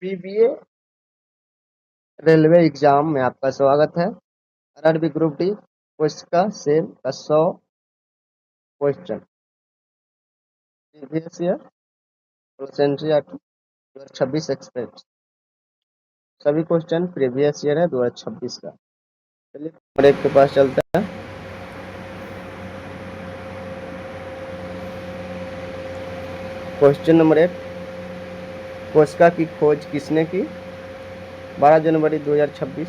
PBA railway exam में आपका स्वागत है। आरआरबी ग्रुप डी पुस्तिका सेल का 100 question previous year NCERT 2026 expect. सभी क्वेश्चन प्रीवियस ईयर है 2026 का। चलिए नंबर एक के पास चलते हैं। क्वेश्चन नंबर एक, कोशिका की खोज किसने की? 12 जनवरी 2026।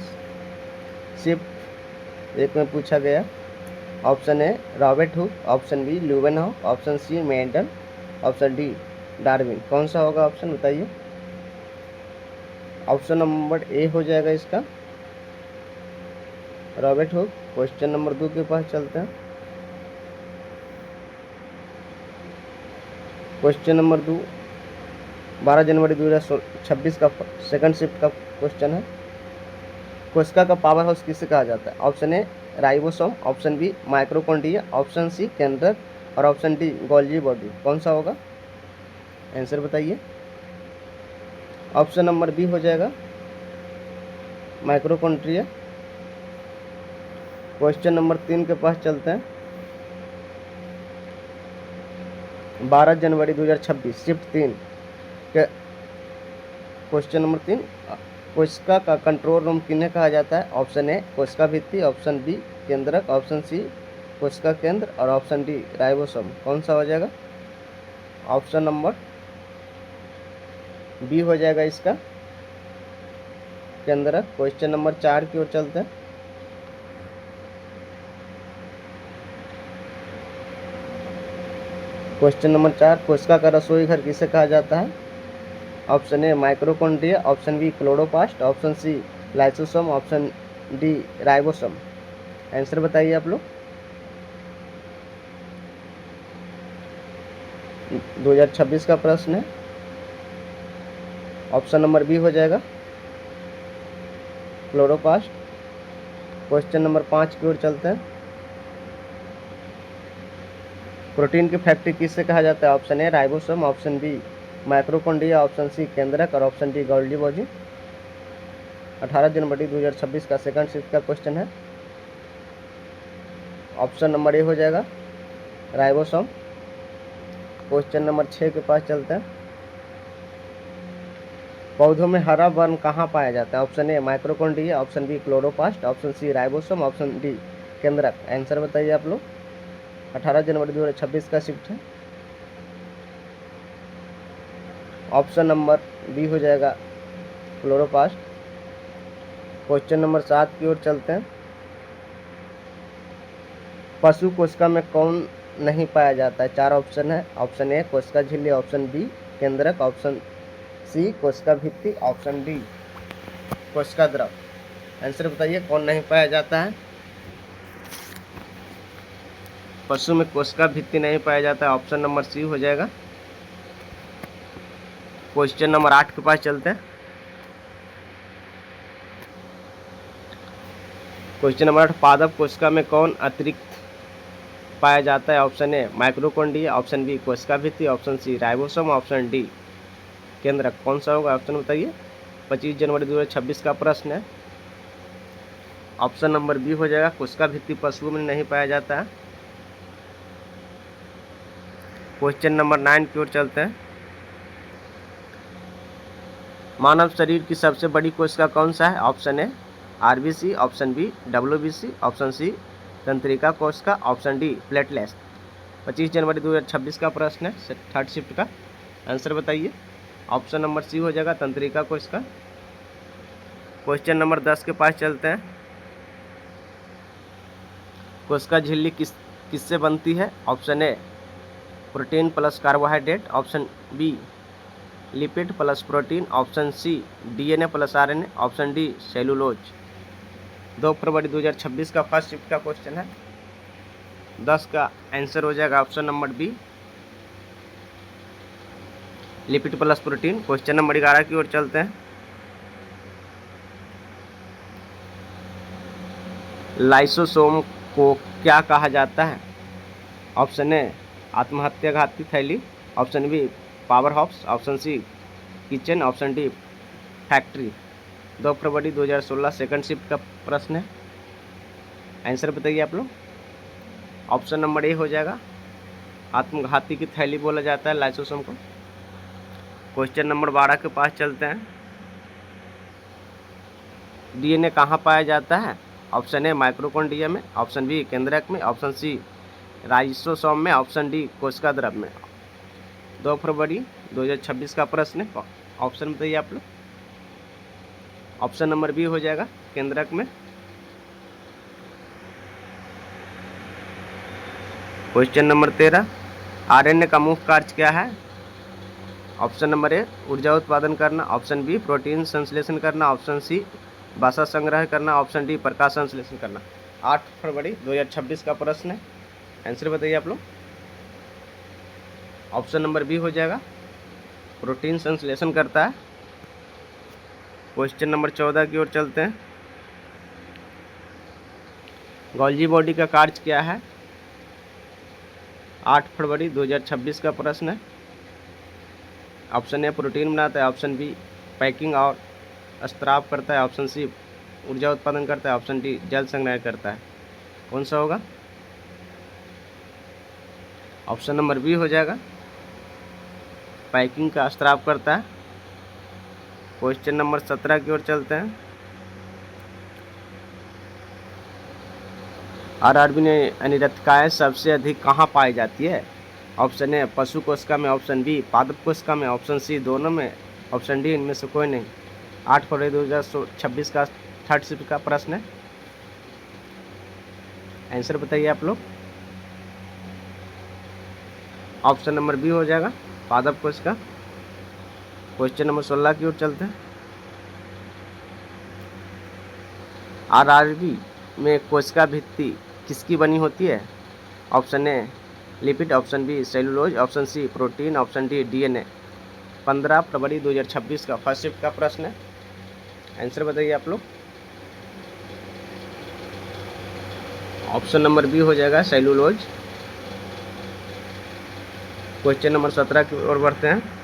शिफ्ट एक में पूछा गया। Option A Robert Hooke, option B Leeuwenhoek, option C Mendel, option D Darwin. कौन सा होगा ऑप्शन बताइए। ऑप्शन नंबर ए हो जाएगा इसका, रॉबर्ट हुक। क्वेश्चन नंबर 2 के पास चलते हैं। क्वेश्चन नंबर 2 12 जनवरी 2026 का सेकंड शिफ्ट का क्वेश्चन है। कोशिका का पावर हाउस किसे कहा जाता है? Option A ribosome, option B mitochondria, option C केंद्रक और ऑप्शन डी गोल्जी बॉडी। कौन सा होगा आंसर बताइए। ऑप्शन नंबर बी हो जाएगा माइक्रोकॉन्ड्रिया। क्वेश्चन नंबर 3 के पास चलते हैं। 12 जनवरी 2026 शिफ्ट 3 के क्वेश्चन नंबर 3, कोशिका का कंट्रोल रूम किन्हें कहा जाता है? ऑप्शन ए कोशिका भित्ति, ऑप्शन बी केंद्रक, ऑप्शन सी कोशिका केंद्र और ऑप्शन डी राइबोसोम। कौन सा हो जाएगा? ऑप्शन नंबर बी हो जाएगा इसका, केंद्रक। क्वेश्चन नंबर 4 की ओर चलते हैं। क्वेश्चन नंबर 4, कोशिका का रसोई घर किसे कहा जाता है? Option A mitochondria, option B chloroplast, option C lysosome, option D ribosome. Answer बताइए आप लोग। 2026 का प्रश्न है। ऑप्शन नंबर बी हो जाएगा क्लोरोप्लास्ट। क्वेश्चन नंबर 5 की ओर चलते हैं। प्रोटीन की फैक्ट्री किससे कहा जाता है? Option A ribosome, option B mitochondria, option C केंद्रक और ऑप्शन डी गोल्जी बॉडी। 18 जनवरी 2026 का सेकंड शिफ्ट का क्वेश्चन है। ऑप्शन नंबर ए हो जाएगा राइबोसोम। क्वेश्चन नंबर 6 के पास चलते हैं। पौधों में हरा वर्ण कहाँ पाया जाता है? Option A mitochondria, option B chloroplast, option C ribosome, option D केंद्रक। आंसर बताइए आप लोग। 18 जनवरी 2026 का शिफ्ट है। ऑप्शन नंबर बी हो जाएगा क्लोरोप्लास्ट। क्वेश्चन नंबर 7 की ओर चलते हैं। पशु कोशिका में कौन नहीं पाया जाता है? 4 ऑप्शन है। ऑप्शन ए कोशिका झिल्ली, ऑप्शन बी केंद्रक, ऑप्शन सी कोशिका भित्ति, ऑप्शन डी कोशिका द्रव। आंसर बताइए कौन नहीं पाया जाता है? पशु में कोशिका भित्ति नहीं पाया जाता है। ऑप्शन नंबर सी हो जाएगा। क्वेश्चन नंबर 8 के पास चलते हैं। क्वेश्चन नंबर 8, पादप कोशिका में कौन अतिरिक्त पाया जाता है? Option A mitochondria, option B कोशिका भित्ति, option C ribosome, option D केंद्रक। कौन सा होगा ऑप्शन बताइए। 25 जनवरी 2026 का प्रश्न है। ऑप्शन नंबर बी हो जाएगा कोशिका भित्ति पशुओं में नहीं पाया जाता है। क्वेश्चन नंबर 9 की ओर चलते हैं। मानव शरीर की सबसे बड़ी कोशिका कौन सा है? Option A RBC, option B WBC, option C तंत्रिका कोशिका, ऑप्शन डी प्लेटलेट्स। 25 जनवरी 2026 का प्रश्न है थर्ड शिफ्ट का। आंसर बताइए। ऑप्शन नंबर सी हो जाएगा तंत्रिका कोशिका। क्वेश्चन नंबर 10 के पास चलते हैं। कोशिका झिल्ली किससे बनती है? Option A protein plus carbohydrate, option B lipid plus protein, option C DNA plus RNA, option D cellulose. 2 फरवरी 2026 का फर्स्ट शिफ्ट का क्वेश्चन है। 10 का आंसर हो जाएगा option number B lipid plus protein. Question number 11 की ओर चलते हैं। लाइसोसोम को क्या कहा जाता है? ऑप्शन ए आत्महत्या घाती थैली, option B power house, option C kitchen, option D factory, 2 फरवरी 2016 सेकंड शिफ्ट का प्रश्न है। आंसर बताइए आप लोग। ऑप्शन नंबर ए हो जाएगा, आत्मघाती की थैली बोला जाता है लाइसोसोम को। क्वेश्चन नंबर 12 के पास चलते हैं। डीएनए कहाँ पाया जाता है? ऑप्शन ए माइक्रोकॉन्ड्रिया में, ऑप्शन बी केंद्रक में, ऑप्शन सी राइसोसोम में, ऑप्शन डी कोशिका द्रव में। 2 फरवरी 2026 का प्रश्न है। ऑप्शन बताइए आप लोग। ऑप्शन नंबर बी हो जाएगा केंद्रक में। क्वेश्चन नंबर 13, आरएनए का मुख्य कार्य क्या है? ऑप्शन नंबर ए ऊर्जा उत्पादन करना, ऑप्शन बी प्रोटीन संश्लेषण करना, ऑप्शन सी वसा संग्रह करना, ऑप्शन डी प्रकाश संश्लेषण करना। 8 फरवरी 2026 का प्रश्न है। आंसर बताइए आप लोग। ऑप्शन नंबर बी हो जाएगा, प्रोटीन संश्लेषण करता है। क्वेश्चन नंबर 14 की ओर चलते हैं। गोल्जी बॉडी का कार्य क्या है? 8 फरवरी 2026 का प्रश्न है। ऑप्शन ए प्रोटीन बनाता है, ऑप्शन बी पैकिंग और स्त्राव करता है, ऑप्शन सी ऊर्जा उत्पादन करता है, ऑप्शन डी जल संग्रह करता है। कौन सा होगा? ऑप्शन नंबर बी हो जाएगा, पैकिंग का स्त्राव करता है। क्वेश्चन नंबर 17 की ओर चलते हैं। आरआरबी में अनिरथिकाएँ सबसे अधिक कहाँ पाई जाती है? ऑप्शन ए पशु कोशिका में, ऑप्शन बी पादप कोशिका में, ऑप्शन सी दोनों में, ऑप्शन डी इनमें से कोई नहीं। 8 फरवरी 2026 का थर्ड शिफ्ट का प्रश्न है। आंसर बताइए आप लोग। ऑप्शन नंबर बी हो जाएगा, पादप कोशिका। क्वेश्चन नंबर 16 की ओर चलते हैं। आरआरबी में कोशिका भित्ति किसकी बनी होती है? Option A lipid, option B cellulose, option C protein, option D DNA. 15 फरवरी 2026 का फर्स्ट शिफ्ट का प्रश्न है। आंसर बताइए आप लोग। ऑप्शन नंबर बी हो जाएगा सेलुलोज। क्वेश्चन नंबर 17 की ओर बढ़ते हैं।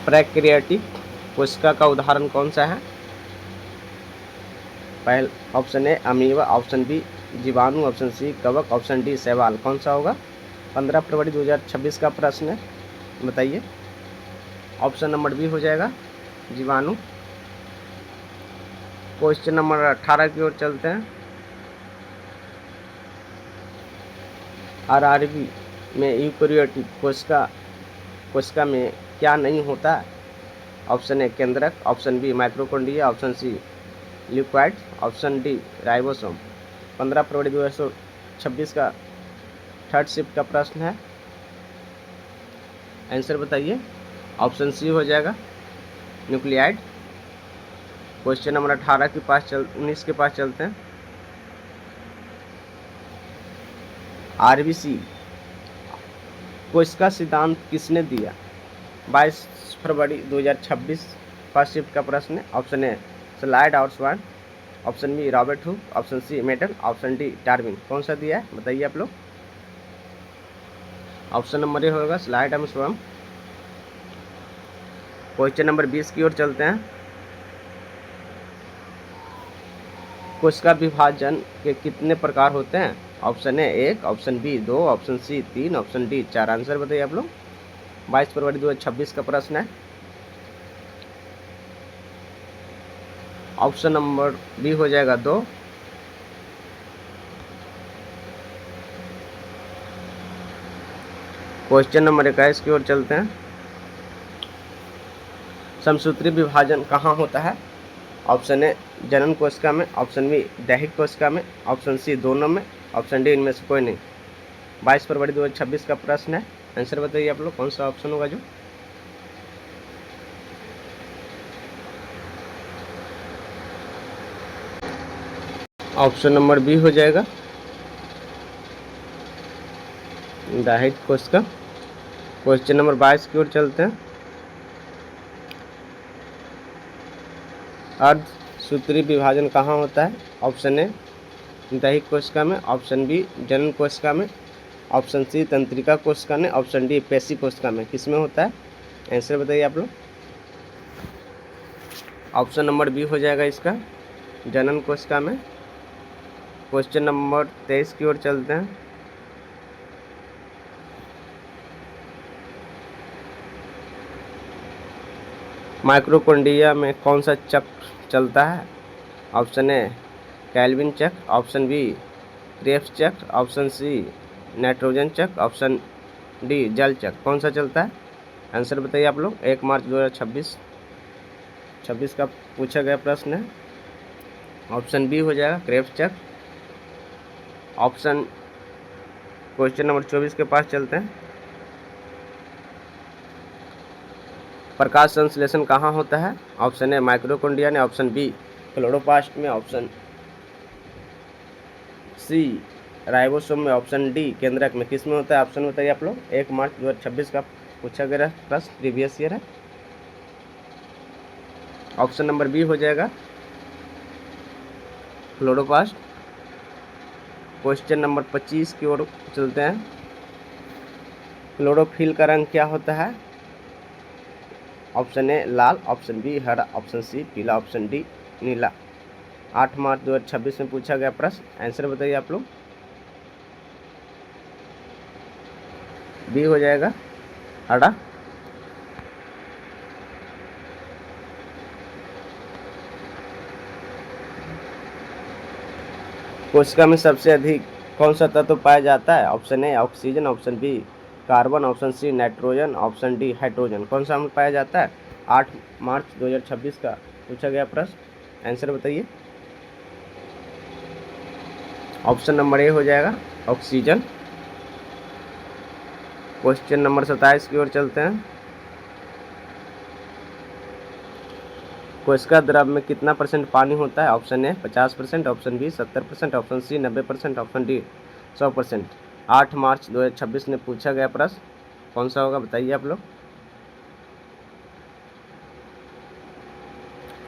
प्रोकैरियोटिक कोशिका का उदाहरण कौन सा है? पहले option A amoeba, option B जीवाणु, ऑप्शन सी कवक, ऑप्शन डी शैवाल। कौन सा होगा? 15 फरवरी 2026 का प्रश्न है, बताइए। ऑप्शन नंबर बी हो जाएगा जीवाणु। क्वेश्चन नंबर 18 की ओर चलते हैं। आरआरबी में यूकेरियोटिक कोशिका में क्या नहीं होता? ऑप्शन ए केंद्रक, option B mitochondria, option C nucleoid, option D ribosome. 15 फरवरी 2026 का थर्ड शिफ्ट का प्रश्न है। आंसर बताइए। ऑप्शन सी हो जाएगा न्यूक्लियाइड। क्वेश्चन नंबर 19 के पास चलते हैं। आरबीसी कोशिका सिद्धांत किसने दिया? 22 फरवरी 2026 फर्स्ट शिफ्ट का प्रश्न है। ऑप्शन ए स्लाइड और Schwann, option B Robert Hooke, option C Mendel, option D Darwin. कौन सा दिया है बताइए आप लोग। ऑप्शन नंबर ए होगा Schleiden and Schwann. Question number 20 की ओर चलते हैं। कोशिका विभाजन के कितने प्रकार होते हैं? Option A 1, option B 2, option C 3, option D 4। Answer बताइए आप लोग। 22 फरवरी 2026 का प्रश्न है। ऑप्शन नंबर बी हो जाएगा 2। क्वेश्चन नंबर 21 की ओर चलते हैं। समसूत्री विभाजन कहाँ होता है? ऑप्शन ए जनन कोशिका में, ऑप्शन बी दैहिक कोशिका में, ऑप्शन सी दोनों में, ऑप्शन डी इनमें से कोई नहीं। 22 फरवरी 2026 का प्रश्न है। आंसर बताइए आप लोग, कौन सा ऑप्शन होगा जो। ऑप्शन नंबर बी हो जाएगा दैहिक कोशिका। क्वेश्चन नंबर 22 की ओर चलते हैं। अर्धसूत्री विभाजन कहाँ होता है? ऑप्शन ए दैहिक कोशिका में, ऑप्शन बी जनन कोशिका में, ऑप्शन सी तंत्रिका कोशिका में, ऑप्शन डी पेशी कोशिका में। किस में होता है, आंसर बताइए आप लोग। ऑप्शन नंबर बी हो जाएगा इसका, जनन कोशिका में। क्वेश्चन नंबर 23 की ओर चलते हैं। माइक्रोकोन्डिया में कौन सा चक्र चलता है, ऑप्शन ए कैल्विन चक्र, ऑप्शन बी क्रेब्स चक्र, ऑप्शन सी नाइट्रोजन चक्र, ऑप्शन डी जल चक्र। कौन सा चलता है, आंसर बताइए आप लोग। 1 मार्च 2026 का पूछा गया प्रश्न है। ऑप्शन बी हो जाएगा क्रेब्स चक्र। ऑप्शन क्वेश्चन नंबर 24 के पास चलते हैं। प्रकाश संश्लेषण कहाँ होता है, ऑप्शन ए माइक्रोकोन्डिया में, ऑप्शन बी क्लोरोप्लास्ट में, ऑप्शन सी राइबोसोम में, ऑप्शन डी केंद्रक में। किस में होता है, ऑप्शन बताइए आप लोग। 1 मार्च 2026 का पूछा गया प्रश्न, प्रीवियस ईयर है। ऑप्शन नंबर बी हो जाएगा क्लोरोप्लास्ट। क्वेश्चन नंबर 25 की ओर चलते हैं। क्लोरोफिल का रंग क्या होता है, ऑप्शन ए लाल, ऑप्शन बी हरा, ऑप्शन सी पीला, ऑप्शन डी नीला। 8 मार्च 2026 में पूछा गया प्रश्न, आंसर बताइए आप लोग। बी हो जाएगा हरा। कोशिका में सबसे अधिक कौन सा तत्व पाया जाता है, option A oxygen, option B carbon, option C nitrogen, option D hydrogen. कौन सा में पाया जाता है, 8 मार्च 2026 का पूछा गया प्रश्न, आंसर बताइए। ऑप्शन नंबर ए हो जाएगा ऑक्सीजन। क्वेश्चन नंबर 27 की ओर चलते हैं। कोशिका द्रव में कितना परसेंट पानी होता है, option A 50%, option B 70%, option C 90%, option D 100%। 8 मार्च 2026 में पूछा गया प्रश्न, कौन सा होगा बताइए आप लोग।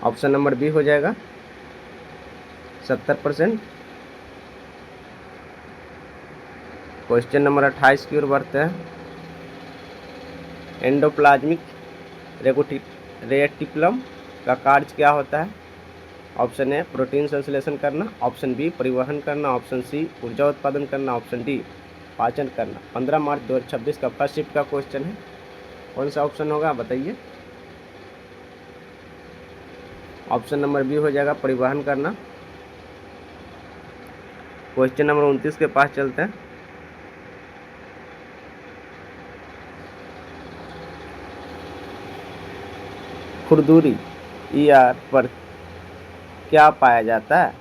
ऑप्शन नंबर बी हो जाएगा 70%। क्वेश्चन नंबर 28 की ओर बढ़ते हैं। एंडोप्लाज्मिक रेटिकुलम का कार्य क्या होता है, ऑप्शन ए प्रोटीन संश्लेषण करना, ऑप्शन बी परिवहन करना, ऑप्शन सी ऊर्जा उत्पादन करना, ऑप्शन डी पाचन करना। 15 मार्च 2026 का फर्स्ट शिफ्ट का क्वेश्चन है, कौन सा ऑप्शन होगा बताइए। ऑप्शन नंबर बी हो जाएगा परिवहन करना। क्वेश्चन नंबर 29 के पास चलते हैं। खुरदुरी ईआर पर क्या पाया जाता है,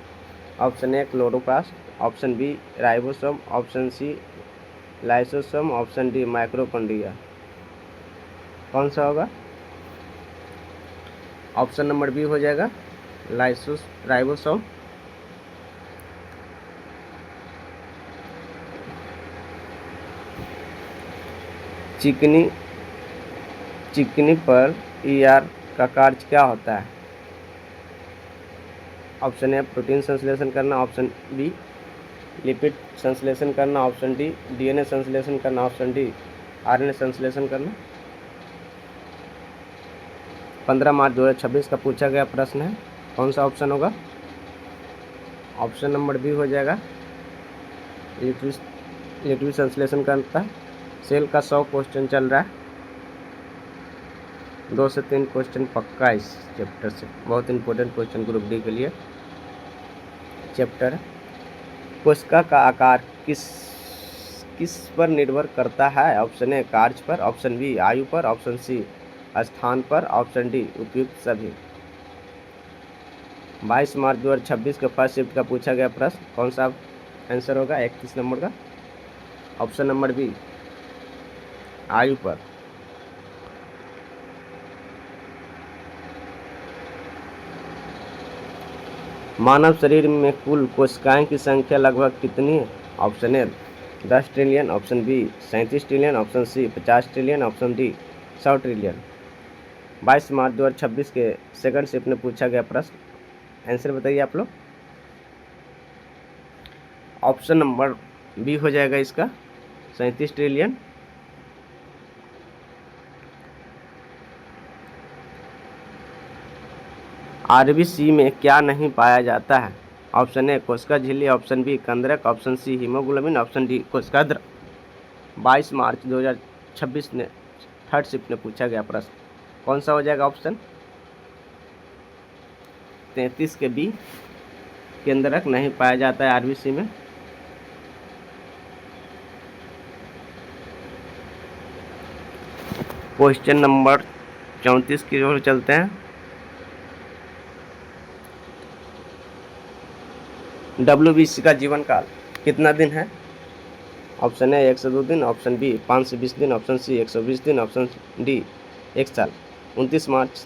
option A chloroplast, option B ribosome, option C lysosome, option D mitochondria. कौन सा होगा, ऑप्शन नंबर बी हो जाएगा राइबोसोम। चिकनी पर ईआर का कार्य क्या होता है, ऑप्शन ए प्रोटीन संश्लेषण करना, ऑप्शन बी लिपिड संश्लेषण करना, ऑप्शन डी डीएनए संश्लेषण करना, ऑप्शन डी आरएनए संश्लेषण करना। 15 मार्च 2026 का पूछा गया प्रश्न है, कौन सा ऑप्शन होगा, ऑप्शन नंबर बी हो जाएगा लिपिड संश्लेषण करता है। सेल का 100 क्वेश्चन चल रहा है, 2 से 3 क्वेश्चन पक्का इस चैप्टर से, बहुत इंपॉर्टेंट क्वेश्चन ग्रुप डी के लिए चैप्टर है। कोशिका का आकार किस पर निर्भर करता है, ऑप्शन ए कार्य पर, ऑप्शन बी आयु पर, ऑप्शन सी स्थान पर, ऑप्शन डी उपयुक्त सभी। 22 मार्च 2026 के फर्स्ट शिफ्ट का पूछा गया प्रश्न, कौन सा आंसर होगा 31 नंबर का, ऑप्शन नंबर बी आयु पर। मानव शरीर में कुल कोशिकाएं की संख्या लगभग कितनी है, option A 10 trillion, option B 37 trillion, option C 50 trillion, option D 100 trillion. 22 मार्च 2026 के सेकंड शिफ्ट में पूछा गया प्रश्न, आंसर बताइए आप लोग। ऑप्शन नंबर बी हो जाएगा इसका 37 ट्रिलियन। अरबी सी में क्या नहीं पाया जाता है? ऑप्शन ए कोशिका झिल्ली, ऑप्शन बी कंदरक, option C haemoglobin, option D कोशिका द्रव। 22 मार्च 2026 ने थर्ड शिफ्ट में पूछा गया प्रश्न। कौन सा हो जाएगा ऑप्शन? 33 के बी, केंद्रक नहीं पाया जाता है आरबीसी में। क्वेश्चन नंबर 34 की ओर चलते हैं। डब्ल्यूबीसी का जीवन काल कितना दिन है? ऑप्शन ए 102 दिन, ऑप्शन बी 5 से 20 दिन, ऑप्शन सी 120 दिन, ऑप्शन डी 1 साल। 29 मार्च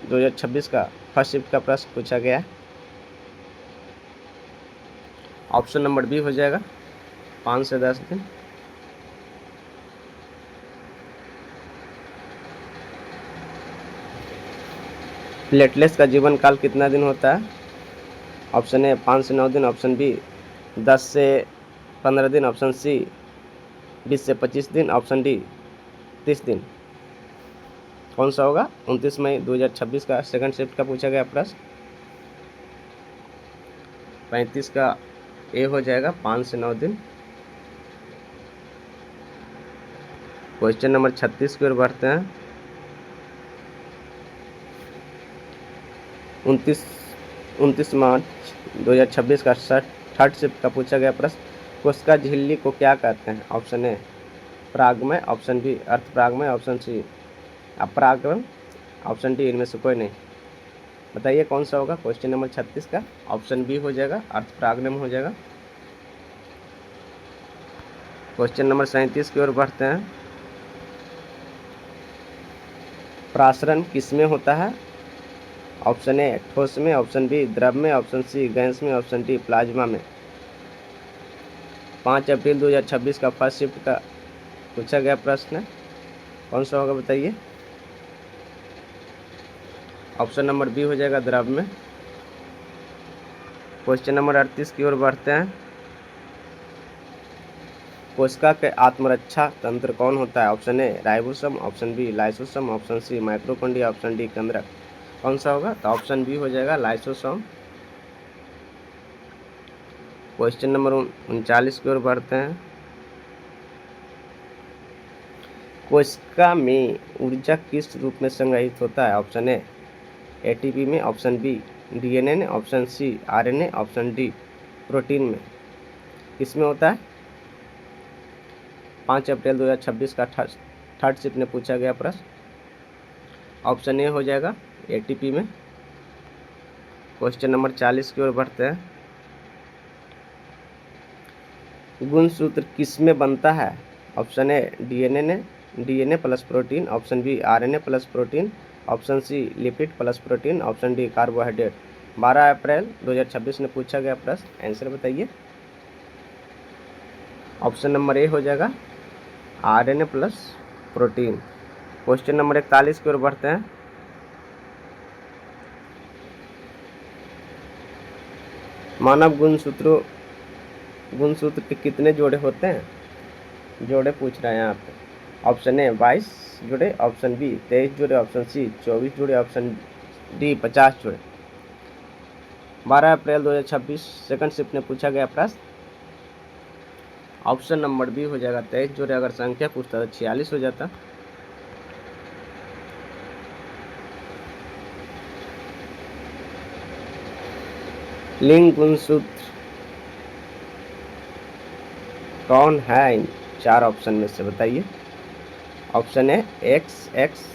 2026 का फर्स्ट शिफ्ट का प्रश्न पूछा गया है। ऑप्शन नंबर बी हो जाएगा 5 से 10 दिन। प्लेटलेट्स का जीवन काल कितना दिन होता है? ऑप्शन ए 5 से 9 दिन, ऑप्शन बी 10 से 15 दिन, ऑप्शन सी 20 से 25 दिन, ऑप्शन डी 30 दिन। कौन सा होगा? 29 मई 2026 का सेकंड शिफ्ट का पूछा गया प्रश्न। 35 का ए हो जाएगा 5 से 9 दिन। क्वेश्चन नंबर 36 की ओर बढ़ते हैं। 29 मार्च 2026 का थर्ड शिफ्ट का पूछा गया प्रश्न। कोशिका झिल्ली को क्या कहते हैं? ऑप्शन ए परागमय, ऑप्शन बी अर्धपरागमय, ऑप्शन सी अपरागमय, ऑप्शन डी इनमें से कोई नहीं। बताइए कौन सा होगा क्वेश्चन नंबर 36 का? ऑप्शन बी हो जाएगा अर्धपरागमय हो जाएगा। क्वेश्चन नंबर 37 की ओर बढ़ते हैं। प्रासरण किसमें होता है? ऑप्शन ए ठोस में, ऑप्शन बी द्रव में, ऑप्शन सी गैस में, ऑप्शन डी प्लाज्मा में। 5 अप्रैल 2026 का फर्स्ट शिफ्ट का पूछा गया प्रश्न है। कौन सा होगा बताइए? ऑप्शन नंबर बी हो जाएगा द्रव में। क्वेश्चन नंबर 38 की ओर बढ़ते हैं। कोशिका के आत्मरक्षा तंत्र कौन होता है? Option A ribosome, option B lysosome, option C mitochondria, option D केंद्रक। कौन सा होगा? तो ऑप्शन बी हो जाएगा लाइसोसोम। क्वेश्चन नंबर 39 की ओर बढ़ते हैं। कोशिका में ऊर्जा किस रूप में संग्रहित होता है? ऑप्शन ए एटीपी में, ऑप्शन बी डीएनए में, option C RNA, option D protein में। किसमें होता है? 5 अप्रैल 2026 का थर्ड शिफ्ट में पूछा गया प्रश्न। ऑप्शन ए हो जाएगा एटीपी में। क्वेश्चन नंबर 40 की ओर बढ़ते हैं। गुणसूत्र किस में बनता है? Option A DNA plus protein, option B RNA plus protein, option C lipid plus protein, option D carbohydrate. 12 अप्रैल 2026 में पूछा गया प्रश्न। आंसर बताइए। ऑप्शन नंबर ए हो जाएगा RNA plus protein. Question number 41 की ओर बढ़ते हैं। मानव गुणसूत्र के कितने जोड़े होते हैं? जोड़े पूछ रहे हैं यहाँ पे। ऑप्शन ए 22 जोड़े, ऑप्शन बी 23 जोड़े, ऑप्शन सी 24 जोड़े, ऑप्शन डी 50 जोड़े। 12 अप्रैल 2026 सेकंड शिफ्ट में पूछा गया प्रश्न। ऑप्शन नंबर बी हो जाएगा 23 जोड़े। अगर संख्या पूछता तो 46 हो जाता। लिंग गुणसूत्र कौन है इन 4 ऑप्शन में से? बताइए। Option A X X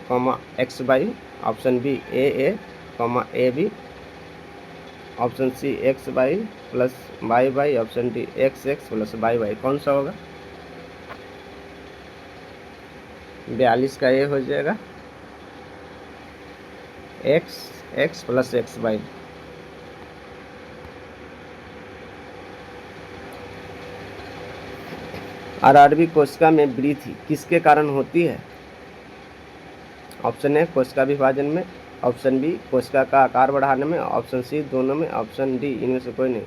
comma X Y, option B A comma A B, option C X Y plus Y Y, option D X X plus Y Y. कौन सा होगा? 42 का ए हो जाएगा X X plus X Y. RRB कोशिका में वृद्धि किसके कारण होती है? ऑप्शन ए कोशिका विभाजन में, ऑप्शन बी कोशिका का आकार बढ़ाने में, ऑप्शन सी दोनों में, ऑप्शन डी इनमें से कोई नहीं।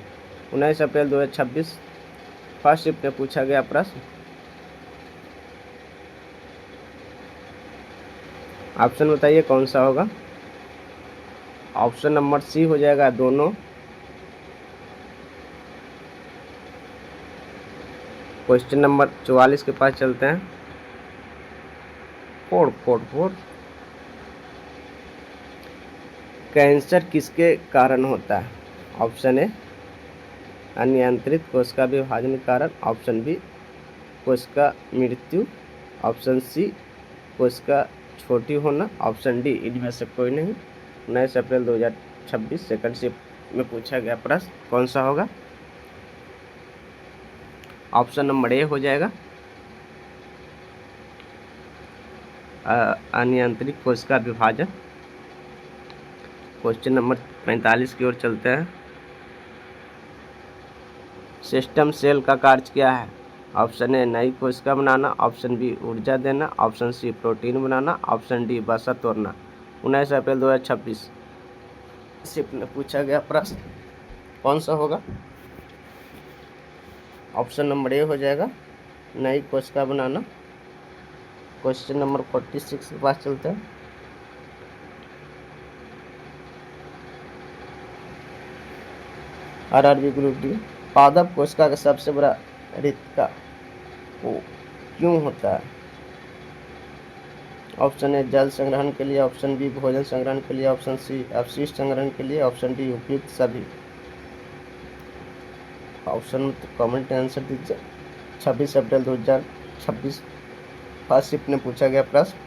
19 अप्रैल 2026 फर्स्ट शिफ्ट में पूछा गया प्रश्न, ऑप्शन बताइए कौन सा होगा। ऑप्शन नंबर सी हो जाएगा दोनों। क्वेश्चन नंबर 44 के पास चलते हैं। फोड़ फोड़ फोड़। कैंसर किसके कारण होता है? ऑप्शन ए अनियंत्रित कोशिका विभाजन के कारण, ऑप्शन बी कोशिका मृत्यु, ऑप्शन सी कोशिका छोटी होना, ऑप्शन डी इनमें से कोई नहीं। 19 अप्रैल 2026 सेकंड शिफ्ट में पूछा गया प्रश्न कौन सा होगा? ऑप्शन नंबर ए हो जाएगा अनियंत्रित कोशिका विभाजन। क्वेश्चन नंबर 45 की ओर चलते हैं। सिस्टम सेल का कार्य क्या है? ऑप्शन ए नई कोशिका बनाना, ऑप्शन बी ऊर्जा देना, ऑप्शन सी प्रोटीन बनाना, ऑप्शन डी वसा तोड़ना। 19 अप्रैल 2026 शिफ्ट में पूछा गया प्रश्न कौन सा होगा? ऑप्शन नंबर ए हो जाएगा नई कोशिका बनाना। क्वेश्चन नंबर 46 के पास चलते हैं। आरआरबी ग्रुप डी, पादप कोशिका का सबसे बड़ा रिक्ता वो क्यों होता है? ऑप्शन ए जल संग्रहण के लिए, ऑप्शन बी भोजन संग्रहण के लिए, ऑप्शन सी अपशिष्ट संग्रहण के लिए, ऑप्शन डी उपयुक्त सभी। ऑप्शन में कमेंट आंसर दीजिए। 26 अप्रैल 2026 फर्स्ट शिफ्ट में पूछा गया प्रश्न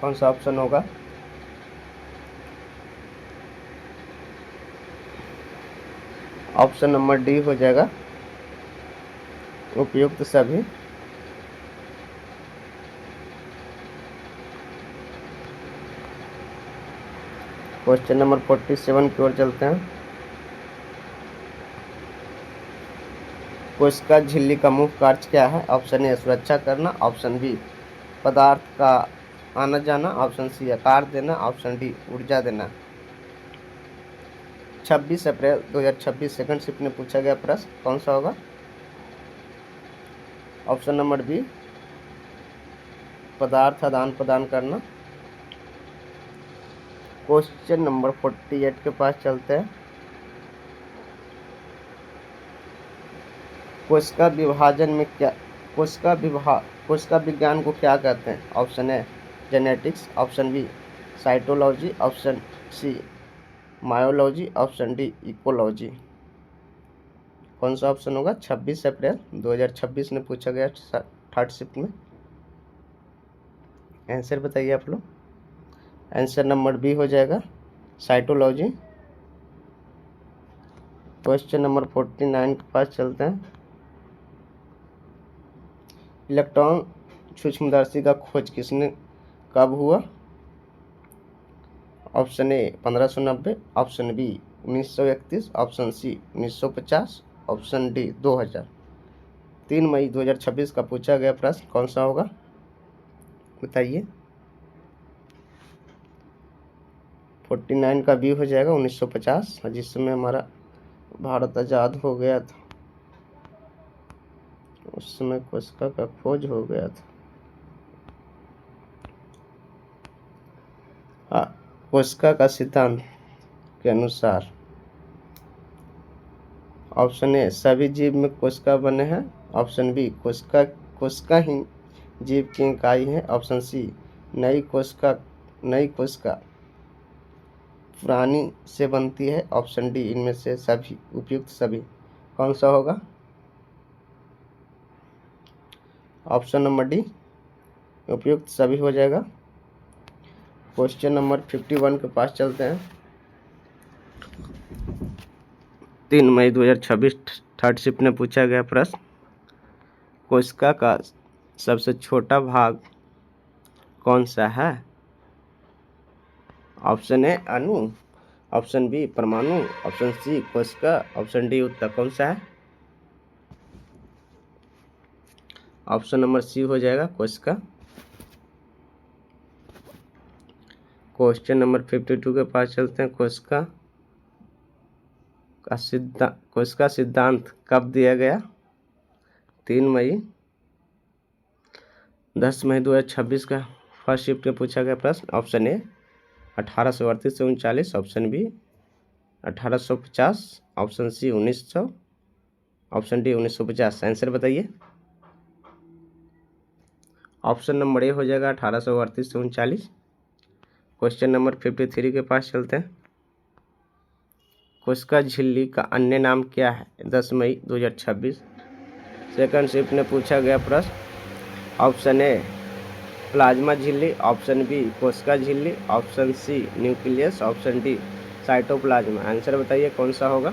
कौन सा ऑप्शन होगा? ऑप्शन नंबर डी हो जाएगा उपयुक्त सभी। क्वेश्चन नंबर 47 की ओर चलते हैं। कोशिका झिल्ली का मुख्य कार्य क्या है? ऑप्शन ए सुरक्षा करना, ऑप्शन बी पदार्थ का आना जाना, ऑप्शन सी आकार देना, ऑप्शन डी ऊर्जा देना। 26 अप्रैल 2026 सेकंड शिफ्ट में पूछा गया प्रश्न कौन सा होगा? ऑप्शन नंबर बी पदार्थ आदान प्रदान करना। क्वेश्चन नंबर 48 के पास चलते हैं। कोशिका विभाजन में क्या कोशिका विज्ञान को क्या कहते हैं? Option A genetics, option B cytology, option C myology, option D ecology. कौन सा ऑप्शन होगा? 26 अप्रैल 2026 में पूछा गया थर्ड शिफ्ट में। आंसर बताइए आप लोग। आंसर नंबर बी हो जाएगा साइटोलॉजी। क्वेश्चन नंबर 49 के पास चलते हैं। इलेक्ट्रॉन सूक्ष्मदर्शी का खोज किसने कब हुआ? Option A 1590, option B 1931, option C 1950, option D 2000। 3 मई 2026 का पूछा गया प्रश्न कौन सा होगा बताइए। 49 का बी हो जाएगा 1950, जिस समय हमारा भारत आज़ाद हो गया था उस समय कोशिका का खोज हो गया था। कोशिका का सिद्धांत के अनुसार ऑप्शन ए सभी जीव में कोशिका बने हैं, ऑप्शन बी कोशिका ही जीव की इकाई है, ऑप्शन सी नई कोशिका पुरानी से बनती है, ऑप्शन डी इनमें से सभी उपयुक्त सभी। कौन सा होगा? ऑप्शन नंबर डी उपयुक्त सभी हो जाएगा। क्वेश्चन नंबर 51 के पास चलते हैं। 3 मई 2026 थर्ड शिफ्ट में पूछा गया प्रश्न कोशिका का सबसे छोटा भाग कौन सा है? ऑप्शन ए अणु, ऑप्शन बी परमाणु, ऑप्शन सी कोशिका, ऑप्शन डी उत्तर। कौन सा है? ऑप्शन नंबर सी हो जाएगा कोशिका। क्वेश्चन नंबर 52 के पास चलते हैं। कोशिका सिद्धांत कब दिया गया? 3 मई 10 मई 2026 का फर्स्ट शिफ्ट में पूछा गया प्रश्न। ऑप्शन ए 1838 से 39, option B 1850, option C 1900, option D 1950। Answer बताइए। ऑप्शन नंबर ए हो जाएगा 1838 से 39। क्वेश्चन नंबर 53 के पास चलते हैं। कोस्का झिल्ली का अन्य नाम क्या है? 10 मई 2026 सेकंड शिफ्ट में पूछा गया प्रश्न। ऑप्शन ए प्लाज्मा झिल्ली, ऑप्शन बी कोस्का झिल्ली, option C nucleus, option D cytoplasm. Answer बताइए कौन सा होगा।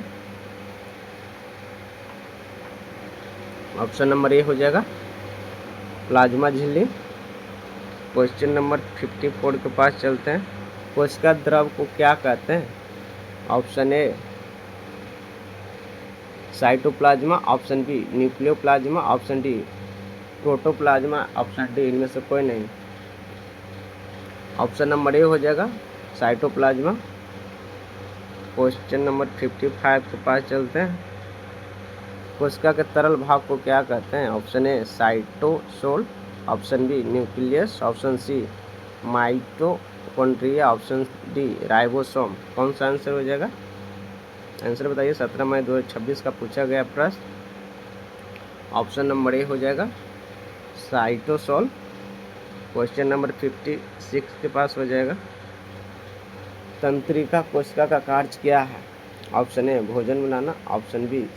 ऑप्शन नंबर ए हो जाएगा प्लाज्मा झिल्ली। क्वेश्चन नंबर 54 के पास चलते हैं। कोशिका द्रव को क्या कहते हैं? Option A cytoplasm, option B nucleoplasm, option D protoplasm, option D इनमें से कोई नहीं। ऑप्शन नंबर ए हो जाएगा साइटोप्लाज्मा। क्वेश्चन नंबर 55 के पास चलते हैं। कोशिका के तरल भाग को क्या कहते हैं? Option A cytosol, option B nucleus, option C mitochondria, option D ribosome. कौन सा आंसर हो जाएगा? आंसर बताइए। 17 मई 2026 का पूछा गया प्रश्न। ऑप्शन नंबर ए हो जाएगा साइटोसोल। क्वेश्चन नंबर 56 के पास हो जाएगा। तंत्रिका कोशिका का कार्य क्या है? ऑप्शन ए भोजन बनाना, ऑप्शन बी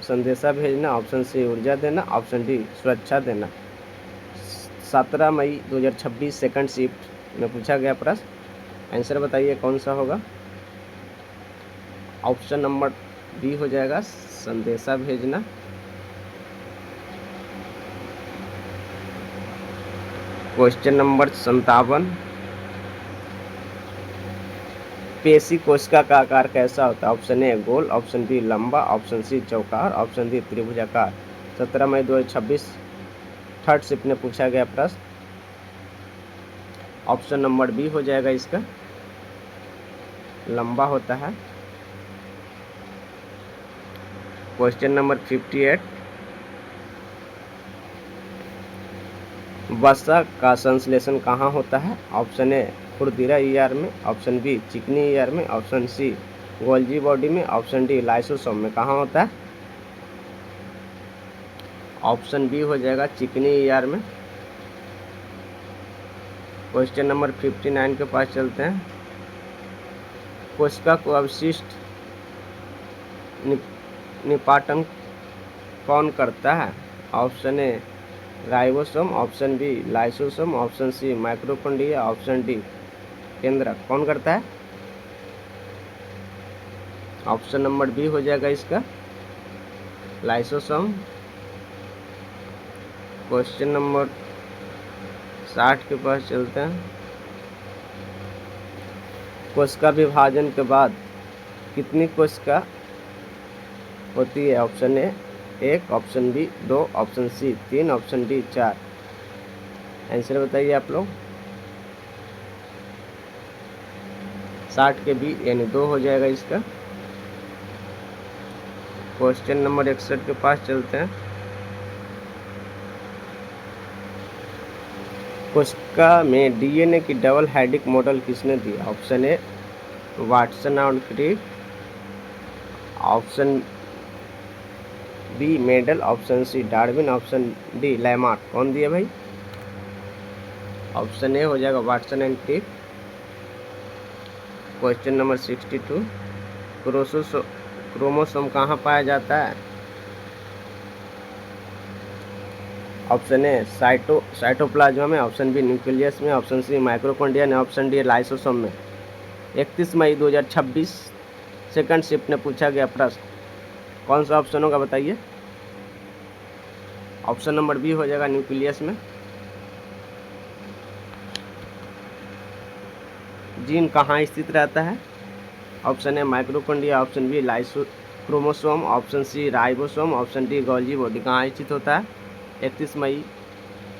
संदेशा भेजना, ऑप्शन सी ऊर्जा देना, ऑप्शन डी सुरक्षा देना। 17 मई 2026 सेकंड शिफ्ट में पूछा गया प्रश्न। आंसर बताइए कौन सा होगा। ऑप्शन नंबर बी हो जाएगा संदेशा भेजना। Question number 57। पेशी कोशिका का आकार कैसा होता है? ऑप्शन ए गोल, ऑप्शन बी लंबा, ऑप्शन सी चौकार, ऑप्शन डी त्रिभुजाकार। 17 मई 2026 थर्ड शिफ्ट में पूछा गया प्रश्न। ऑप्शन नंबर बी हो जाएगा इसका लंबा होता है। Question number 58। वसा का संश्लेषण कहाँ होता है? ऑप्शन ए खुरदीरा ईआर में, ऑप्शन बी चिकनी ईआर में, ऑप्शन सी गोल्जी बॉडी में, ऑप्शन डी लाइसोसोम में। कहाँ होता है? ऑप्शन बी हो जाएगा चिकनी ईआर में। क्वेश्चन नंबर 59 के पास चलते हैं। कोशिका को अवशिष्ट निपाटन कौन करता है? Option A ribosome, option B lysosome, option C mitochondria, option D केंद्रक। कौन करता है? ऑप्शन नंबर बी हो जाएगा इसका लाइसोसोम। क्वेश्चन नंबर 60 के पास चलते हैं। कोशिका विभाजन के बाद कितनी कोशिका होती है? Option A 1, option B 2, option C 3, option D 4। Answer बताइए आप लोग। 60 के बी यानी 2 हो जाएगा इसका। क्वेश्चन नंबर 61 के पास चलते हैं। कोशिका में डीएनए की डबल हेडिक मॉडल किसने दिया? ऑप्शन ए वाटसन और Crick, option B Mendel, option C Darwin, option D Lamarck. कौन दिया भाई? ऑप्शन ए हो जाएगा Watson and Crick. Question number 62। Chromosome कहाँ पाया जाता है? ऑप्शन ए साइटोप्लाज्मा में, ऑप्शन बी न्यूक्लियस में, ऑप्शन सी माइटोकॉन्ड्रिया में, ऑप्शन डी लाइसोसोम में। 31 मई 2026 सेकंड शिफ्ट में पूछा गया प्रश्न। कौन सा ऑप्शन होगा बताइए। ऑप्शन नंबर बी हो जाएगा न्यूक्लियस में। जीन कहाँ स्थित रहता है? Option A mitochondria, option B chromosome, option C ribosome, option D Golgi body. कहाँ स्थित होता है? 31 मई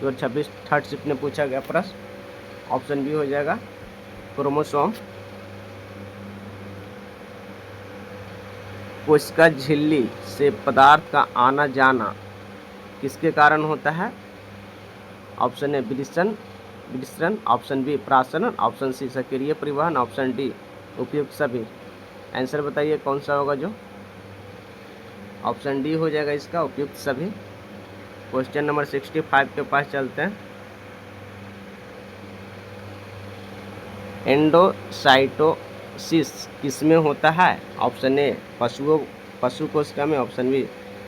2026 थर्ड शिफ्ट में पूछा गया प्रश्न। ऑप्शन बी हो जाएगा क्रोमोसोम। कोशिका झिल्ली से पदार्थ का आना जाना किसके कारण होता है? ऑप्शन ए विसरण, ऑप्शन बी प्रासरण, ऑप्शन सी सक्रिय परिवहन, ऑप्शन डी उपयुक्त सभी। आंसर बताइए कौन सा होगा जो? ऑप्शन डी हो जाएगा इसका, उपयुक्त सभी। क्वेश्चन नंबर 65 के पास चलते हैं। एंडोसाइटोसिस किसमें होता है? ऑप्शन ए पशु कोशिका में, ऑप्शन बी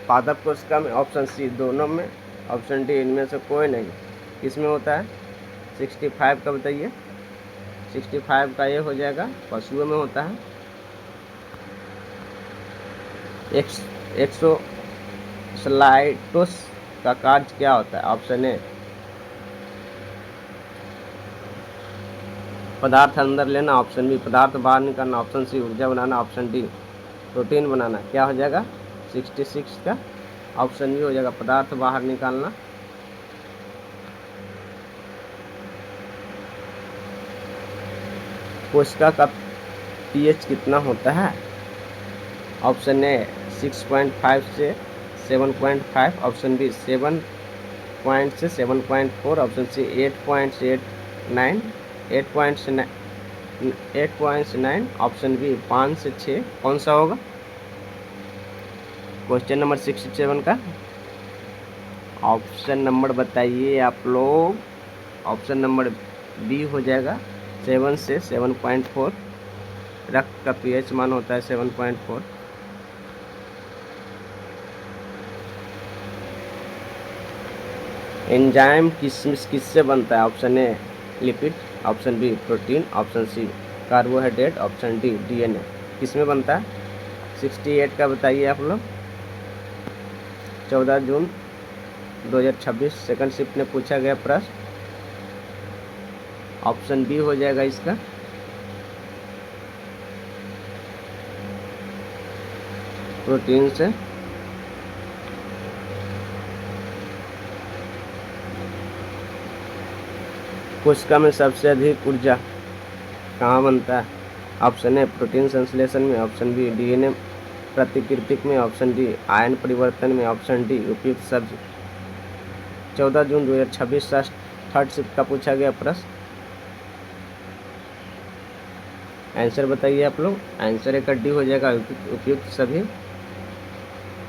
पादप कोशिका में, ऑप्शन सी दोनों में, ऑप्शन डी इनमें से कोई नहीं। किसमें होता है? 65 का बताइए। 65 का ये हो जाएगा, पशुओं में होता है। एक्सोस्लाइटोस का कार्य क्या होता है? ऑप्शन ए पदार्थ अंदर लेना, ऑप्शन बी पदार्थ बाहर निकालना, ऑप्शन सी ऊर्जा बनाना, ऑप्शन डी प्रोटीन बनाना। क्या हो जाएगा 66 का? ऑप्शन बी हो जाएगा पदार्थ बाहर निकालना। कोशिका का पीएच कितना होता है? ऑप्शन ए 6.5 से 7.5, ऑप्शन बी 7 पॉइंट से 7.4, ऑप्शन सी 8.9, ऑप्शन बी 5 से 6। कौन सा होगा? क्वेश्चन नंबर 67 का ऑप्शन नंबर बताइए आप लोग। ऑप्शन नंबर बी हो जाएगा 7 से 7.4। रक्त का पीएच मान होता है 7.4। एंजाइम किससे बनता है? Option A lipid, option B protein, option C carbohydrate, option D DNA. किसमें बनता है? 68 का बताइए आप लोग। 14 जून 2026 सेकंड शिफ्ट में पूछा गया प्रश्न। ऑप्शन बी हो जाएगा इसका, प्रोटीन से। कोशिका में सबसे अधिक ऊर्जा कहाँ बनता है? ऑप्शन ए प्रोटीन संश्लेषण में, ऑप्शन बी डीएनए प्रतिकृतिक में, ऑप्शन डी आयन परिवर्तन में, ऑप्शन डी उपयुक्त सभी। 14 जून 2026 थर्ड शिफ्ट का पूछा गया प्रश्न। आंसर बताइए आप लोग। आंसर एक डी हो जाएगा, उपयुक्त सभी।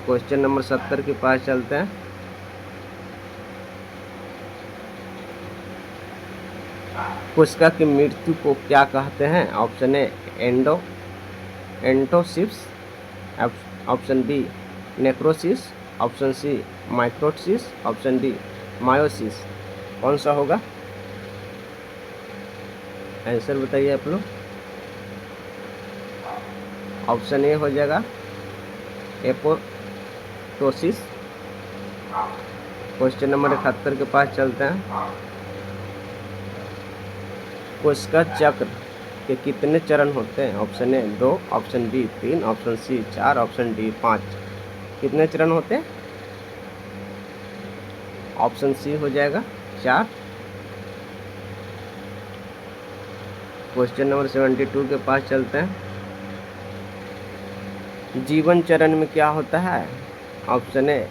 क्वेश्चन नंबर 70 के पास चलते हैं। कोशिका की मृत्यु को क्या कहते हैं? Option A endosis, option B necrosis, option C mitosis, option D meiosis. कौन सा होगा? आंसर बताइए आप लोग। ऑप्शन ए हो जाएगा एपोप्टोसिस। क्वेश्चन नंबर 71 के पास चलते हैं। कोशिका चक्र के कितने चरण होते हैं? Option A 2, option B 3, option C 4, option D 5। कितने चरण होते हैं? ऑप्शन सी हो जाएगा 4। क्वेश्चन नंबर 72 के पास चलते हैं। जीवन चरण में क्या होता है? ऑप्शन ए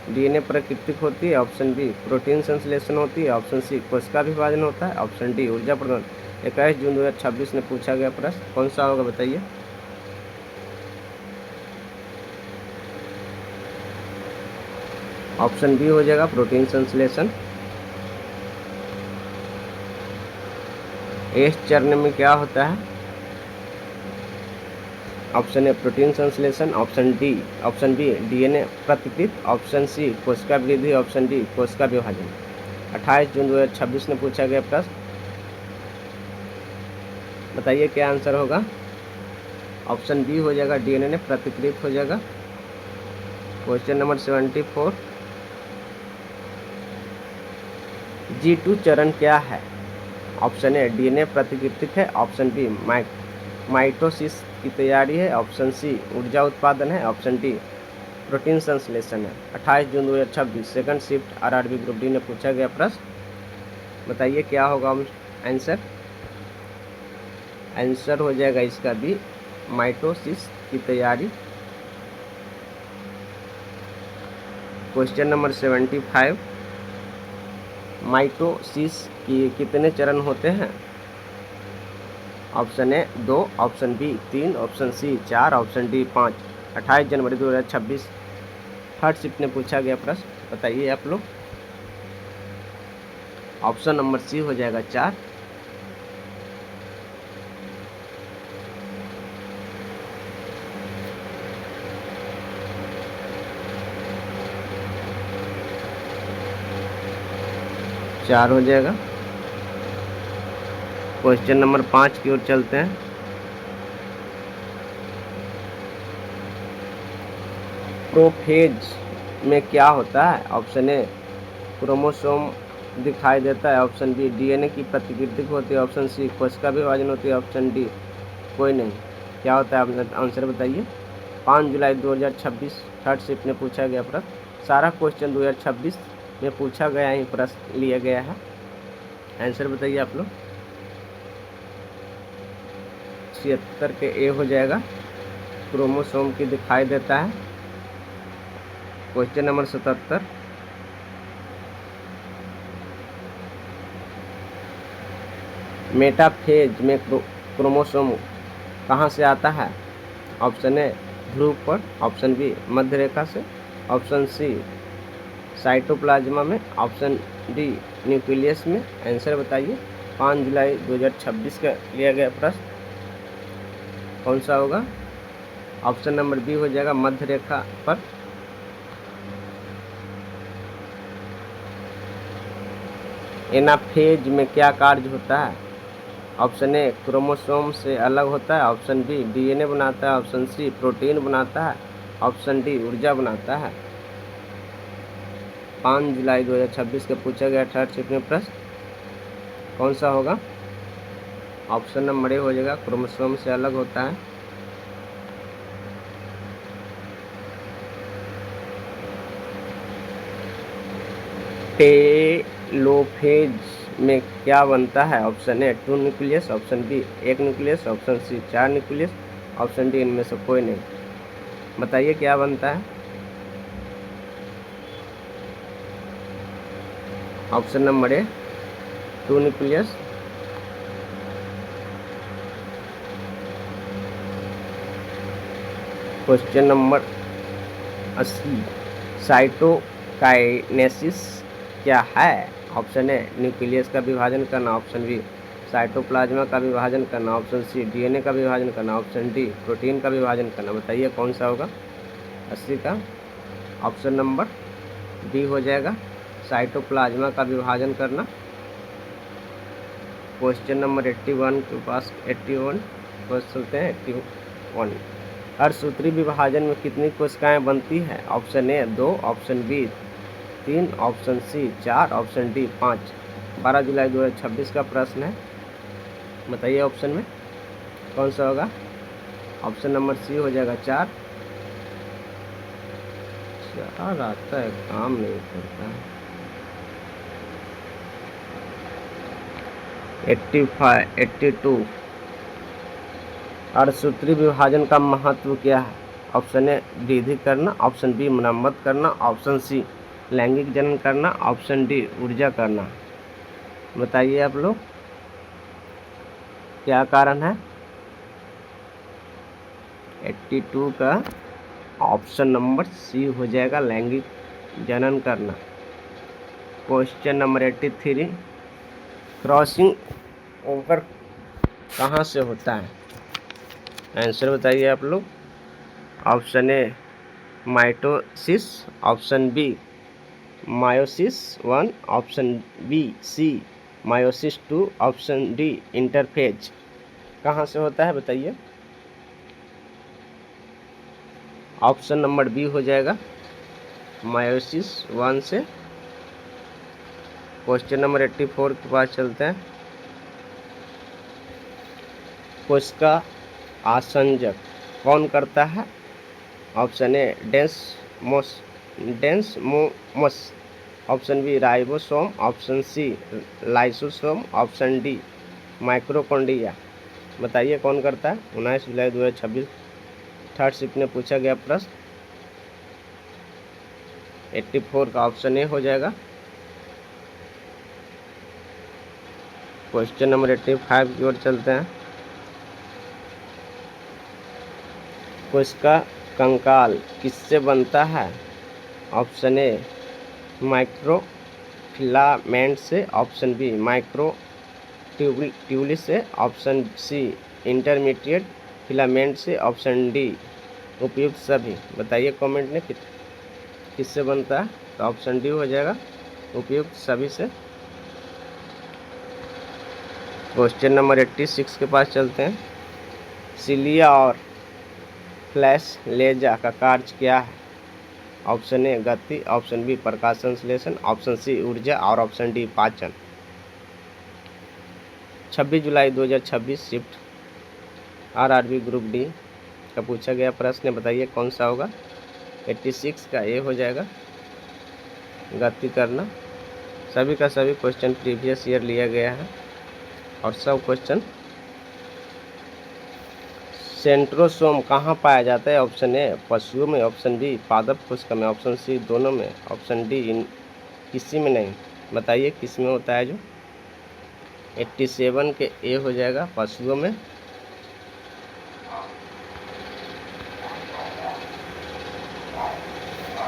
डीएनए प्राकृतिक होती है, ऑप्शन बी प्रोटीन संश्लेषण होती है, ऑप्शन सी कोशिका विभाजन होता है, ऑप्शन डी ऊर्जा प्रदान। 21 जून 2026 में पूछा गया प्रश्न। कौन सा होगा बताइए। ऑप्शन बी हो जाएगा प्रोटीन संश्लेषण। एस चरण में क्या होता है? ऑप्शन ए प्रोटीन संश्लेषण, ऑप्शन बी डीएनए प्रतिकृति, ऑप्शन सी कोशिका वृद्धि, ऑप्शन डी कोशिका विभाजन। 28 जून 2026 में पूछा गया प्रश्न। बताइए क्या आंसर होगा। ऑप्शन बी हो जाएगा डीएनए प्रतिकृति हो जाएगा। Question number 74। G2 चरण क्या है? ऑप्शन ए डीएनए प्रतिकृति है, ऑप्शन बी माइटोसिस की तैयारी है, ऑप्शन सी ऊर्जा उत्पादन है, ऑप्शन डी प्रोटीन संश्लेषण है। 28 जून 2026 second shift RRB group D ने पूछा गया प्रश्न। बताइए क्या होगा आंसर। आंसर हो जाएगा इसका भी माइटोसिस की तैयारी। क्वेश्चन नंबर 75, माइटोसिस के कितने चरण होते हैं? Option A 2, option B 3, option C 4, option D 5। 28 जनवरी 2026 थर्ड शिफ्ट में पूछा गया प्रश्न, बताइए आप लोग। ऑप्शन नंबर सी हो जाएगा 4। चार हो जाएगा। क्वेश्चन नंबर 5 की ओर चलते हैं। प्रोफेज में क्या होता है? ऑप्शन ए क्रोमोसोम दिखाई देता है, ऑप्शन बी डीएनए की प्रतिकृति होती है, ऑप्शन सी कोशिका विभाजन होती है, ऑप्शन डी कोई नहीं। क्या होता है? आप आंसर बताइए। 5 जुलाई 2026 थर्ड शिफ्ट में पूछा गया प्रश्न। सारा क्वेश्चन 2026 में पूछा गया ही प्रश्न लिया गया है। आंसर बताइए आप लोग। 76 के ए हो जाएगा, क्रोमोसोम की दिखाई देता है। क्वेश्चन नंबर 77, मेटाफेज में क्रोमोसोम कहाँ से आता है? ऑप्शन ए ध्रुव पर, ऑप्शन बी मध्य रेखा से, ऑप्शन सी साइटोप्लाज्मा में, ऑप्शन डी न्यूक्लियस में। आंसर बताइए। 5 जुलाई 2026 का लिया गया प्रश्न कौन सा होगा? ऑप्शन नंबर बी हो जाएगा मध्य रेखा पर। एनाफेज में क्या कार्य होता है? ऑप्शन ए क्रोमोसोम से अलग होता है, ऑप्शन बी डीएनए बनाता है, ऑप्शन सी प्रोटीन बनाता है, ऑप्शन डी ऊर्जा बनाता है। 5 जुलाई 2026 का पूछा गया थर्ड शिफ्ट में प्रश्न कौन सा होगा? ऑप्शन नंबर ए हो जाएगा क्रोमोसोम से अलग होता है। टेलोफेज में क्या बनता है? Option A 2 nucleus, option B 1 nucleus, option C 4 nucleus, option D इनमें से कोई नहीं। बताइए क्या बनता है? Option number A 2 nucleus. Question number 80, cytokinesis क्या है? ऑप्शन ए न्यूक्लियस का विभाजन करना, ऑप्शन बी साइटोप्लाज्मा का विभाजन करना, ऑप्शन सी डीएनए का विभाजन करना, ऑप्शन डी प्रोटीन का विभाजन करना। बताइए कौन सा होगा 80 का? ऑप्शन नंबर बी हो जाएगा साइटोप्लाज्मा का विभाजन करना। क्वेश्चन नंबर 81 के पास 81 चलते हैं। 81, अर्धसूत्री विभाजन में कितनी कोशिकाएं बनती हैं? Option A 2, option B 3, option C 4, option D 5। 12 जुलाई 2026 का प्रश्न है, बताइए ऑप्शन में कौन सा होगा? ऑप्शन नंबर सी हो जाएगा 4 आता है, काम नहीं करता है। 85, 82, अर्धसूत्री विभाजन का महत्व क्या है? ऑप्शन ए वृद्धि करना, ऑप्शन बी मरम्मत करना, ऑप्शन सी लैंगिक जनन करना, ऑप्शन डी ऊर्जा करना। बताइए आप लोग क्या कारण है? 82 का ऑप्शन नंबर सी हो जाएगा लैंगिक जनन करना। क्वेश्चन नंबर 83, क्रॉसिंग ओवर कहाँ से होता है? आंसर बताइए आप लोग। Option A mitosis, option B meiosis 1, option B C meiosis 2, option D interphase. कहाँ से होता है बताइए? ऑप्शन नंबर बी हो जाएगा मायोसिस 1 से। क्वेश्चन नंबर 84 के पास चलते हैं। कोशिका आसंजक कौन करता है? Option A desmosomes, option B ribosome, option C lysosome, option D mitochondria. बताइए कौन करता है? 19 जुलाई 2026 थर्ड शिफ्ट में पूछा गया प्रश्न 84 का ऑप्शन ए हो जाएगा। क्वेश्चन नंबर 85 की ओर चलते हैं। कोशिका कंकाल किससे बनता है? ऑप्शन ए माइक्रोफिलामेंट से, ऑप्शन बी माइक्रो ट्यूबुलिस से, ऑप्शन सी इंटरमीडिएट फिलामेंट से, ऑप्शन डी उपयुक्त सभी। बताइए कमेंट में किससे बनता है। तो ऑप्शन डी हो जाएगा, उपयुक्त सभी से। क्वेश्चन नंबर 86 के पास चलते हैं। सिलिया और फ्लैशलेजा का कार्य क्या है? ऑप्शन ए गति, ऑप्शन बी प्रकाश संश्लेषण, ऑप्शन सी ऊर्जा और ऑप्शन डी पाचन। 26 जुलाई 2026 शिफ्ट आरआरबी ग्रुप डी का पूछा गया प्रश्न, बताइए कौन सा होगा। 86 का ए हो जाएगा, गति करना। सभी का सभी क्वेश्चन प्रीवियस ईयर लिया गया है और सब क्वेश्चन। सेंट्रोसोम कहाँ पाया जाता है? ऑप्शन ए पशुओं में, ऑप्शन बी पादप कोशिका में, ऑप्शन सी दोनों में, ऑप्शन डी किसी में नहीं। बताइए किस में होता है जो। 87 के ए हो जाएगा, पशुओं में।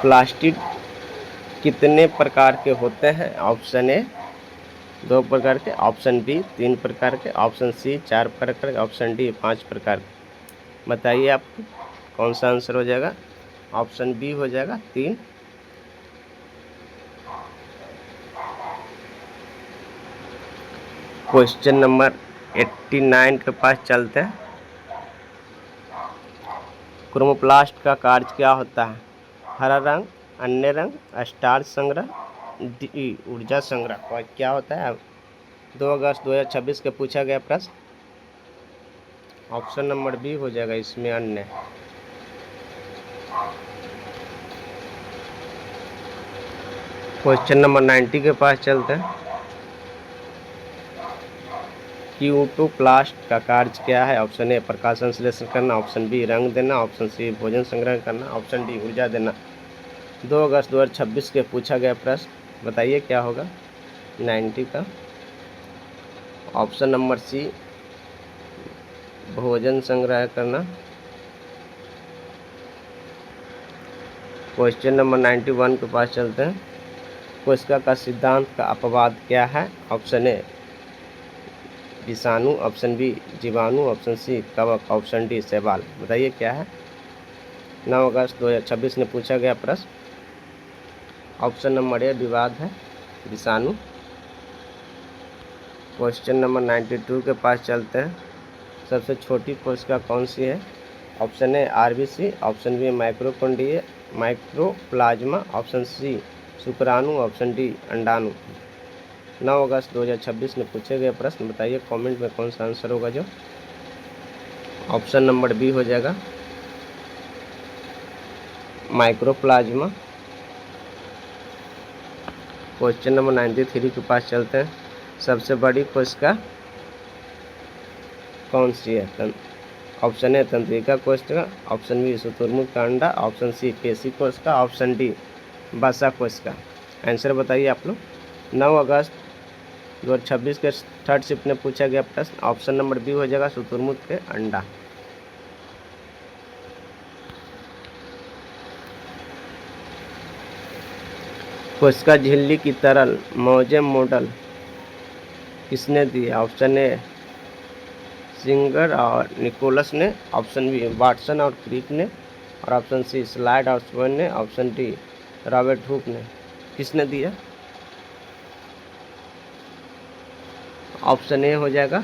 प्लास्टिड कितने प्रकार के होते हैं? ऑप्शन ए 2 प्रकार के, ऑप्शन बी 3 प्रकार के, ऑप्शन सी 4 प्रकार के, ऑप्शन डी 5 प्रकार के। बताइए आपको कौन सा आंसर हो जाएगा। ऑप्शन बी हो जाएगा 3। क्वेश्चन नंबर 89 के पास चलते हैं। क्रोमोप्लास्ट का कार्य क्या होता है? हरा रंग, अन्य रंग, स्टार्च संग्रह, डी ऊर्जा संग्रह। क्या होता है? 2 अगस्त 2026 के पूछा गया प्रश्न। ऑप्शन नंबर बी हो जाएगा इसमें, अन्य। क्वेश्चन नंबर 90 के पास चलते हैं। क्यूटोप्लास्ट का कार्य क्या है? ऑप्शन ए प्रकाश संश्लेषण करना, ऑप्शन बी रंग देना, ऑप्शन सी भोजन संग्रह करना, ऑप्शन डी ऊर्जा देना। 2 अगस्त 2026 के पूछा गया प्रश्न, बताइए क्या होगा 90 का। ऑप्शन नंबर सी भोजन संग्रह करना। क्वेश्चन नंबर 91 के पास चलते हैं। कोशिका का सिद्धांत का अपवाद क्या है? ऑप्शन ए विषाणु, ऑप्शन बी जीवाणु, ऑप्शन सी कवक, ऑप्शन डी शैवाल। बताइए क्या है। 9 अगस्त 2026 में पूछा गया प्रश्न। ऑप्शन नंबर ए विवाद है, विषाणु। क्वेश्चन नंबर 92 के पास चलते हैं। सबसे छोटी कोशिका कौन सी है? Option A RBC, option B mitochondria mycoplasma, option C शुक्राणु, ऑप्शन डी अंडाणु। 9 अगस्त 2026 में पूछे गए प्रश्न, बताइए कमेंट में कौन सा आंसर होगा जो। ऑप्शन नंबर बी हो जाएगा माइक्रोप्लाज्मा। क्वेश्चन नंबर 93 के पास चलते हैं। सबसे बड़ी कोशिका कौन सी है? ऑप्शन ए तंत्रिका कोशिका, ऑप्शन बी शुतुरमुर्ग का अंडा, ऑप्शन सी पेशी कोशिका, ऑप्शन डी वसा कोशिका। आंसर बताइए आप लोग। 9 अगस्त 2026 के थर्ड शिफ्ट में पूछा गया प्रश्न। ऑप्शन नंबर बी हो जाएगा शुतुरमुर्ग के अंडा। कोशिका झिल्ली की तरल मौजे मॉडल किसने दिया? ऑप्शन ए सिंगर और निकोलस ने, ऑप्शन बी वाटसन और क्रिक ने, और ऑप्शन सी स्लाइड और स्वेन ने, ऑप्शन डी रॉबर्ट हुक ने। किसने दिया? ऑप्शन ए हो जाएगा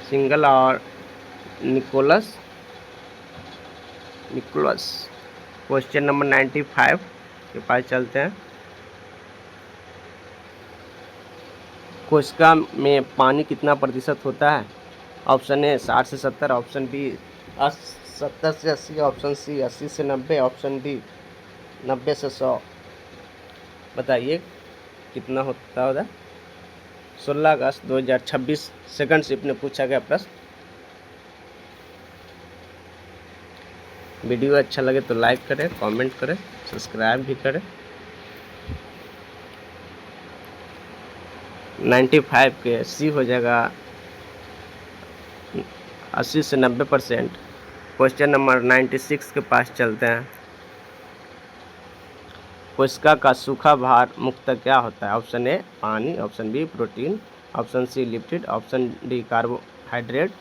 सिंगल और निकोलस। क्वेश्चन नंबर 95 के पास चलते हैं। कोशिका में पानी कितना प्रतिशत होता है? ऑप्शन ए 60 से 70, ऑप्शन बी 70 से 80, ऑप्शन सी 80 से 90, ऑप्शन डी 90 से 100। बताइए कितना होता होगा। 16 अगस्त 2026 सेकंड शिफ्ट में पूछा गया प्रश्न। वीडियो अच्छा लगे तो लाइक करें, कमेंट करें, सब्सक्राइब भी करें। 95 के 80 हो जाएगा, 80 से 90%। क्वेश्चन नंबर 96 के पास चलते हैं। कोशिका का सूखा भार मुख्यतः क्या होता है? ऑप्शन ए पानी, option B protein, option C lipid, option D carbohydrate.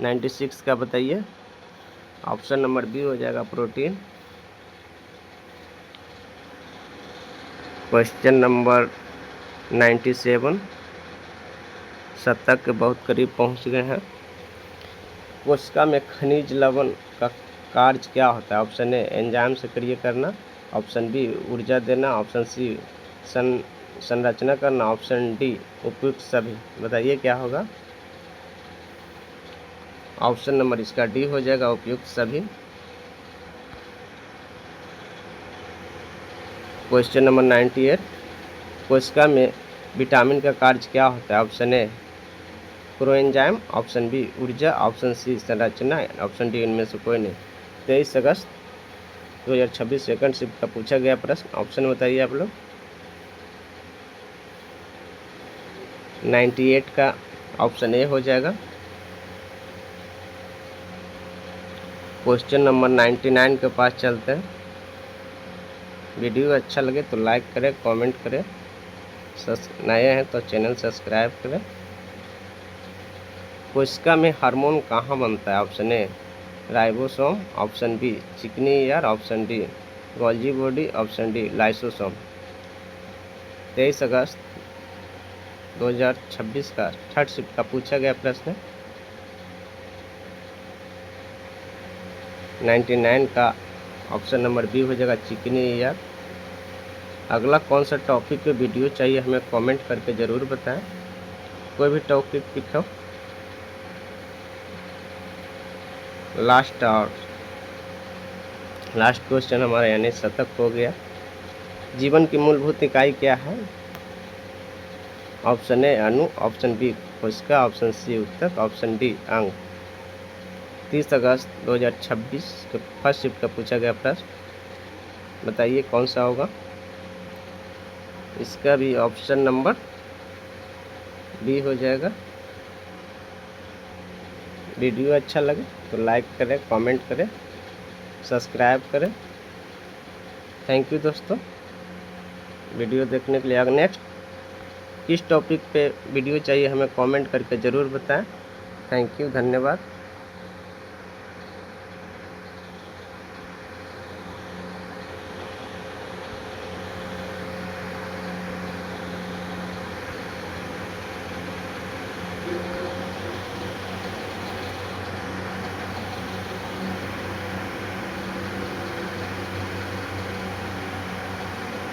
96 का बताइए। ऑप्शन नंबर बी हो जाएगा प्रोटीन। क्वेश्चन नंबर 97 शतक के बहुत करीब पहुंच गए हैं। कोशिका में खनिज लवण का कार्य क्या होता है? ऑप्शन ए एंजाइम सक्रिय करना, ऑप्शन बी ऊर्जा देना, ऑप्शन सी संरचना करना, ऑप्शन डी उपयुक्त सभी। बताइए क्या होगा? ऑप्शन नंबर इसका डी हो जाएगा, उपयुक्त सभी। क्वेश्चन नंबर 98 कोशिका में विटामिन का कार्य क्या होता है? Option A proenzyme, option B ऊर्जा, ऑप्शन सी संरचना, ऑप्शन डी इनमें से कोई नहीं। 23 अगस्त 2026 सेकंड शिफ्ट का पूछा गया प्रश्न। ऑप्शन बताइए आप लोग। 98 का ऑप्शन ए हो जाएगा। क्वेश्चन नंबर 99 के पास चलते हैं। वीडियो अच्छा लगे तो लाइक करें, कमेंट करें, नए हैं तो चैनल सब्सक्राइब करें। कोशिका में हार्मोन कहाँ बनता है? Option A ribosome, option B चिकनी ER, option D Golgi body, option D lysosome. 23 अगस्त 2026 का थर्ड शिफ्ट का पूछा गया प्रश्न। 99 का ऑप्शन नंबर बी हो जाएगा चिकनी ईयर। अगला कौन सा टॉपिक पे वीडियो चाहिए हमें कमेंट करके ज़रूर बताएं। कोई भी टॉपिक पिक हो। लास्ट क्वेश्चन हमारा यानी शतक हो गया। जीवन की मूलभूत इकाई क्या है? ऑप्शन ए अणु, ऑप्शन बी कोशिका, ऑप्शन सी ऊतक, ऑप्शन डी अंग। 30 अगस्त 2026 के फर्स्ट शिफ्ट का पूछा गया प्रश्न। बताइए कौन सा होगा? इसका भी ऑप्शन नंबर बी हो जाएगा। वीडियो अच्छा लगे तो लाइक करें, कमेंट करें, सब्सक्राइब करें। थैंक यू दोस्तों वीडियो देखने के लिए। अगर नेक्स्ट किस टॉपिक पे वीडियो चाहिए हमें कमेंट करके ज़रूर बताएं। थैंक यू, धन्यवाद।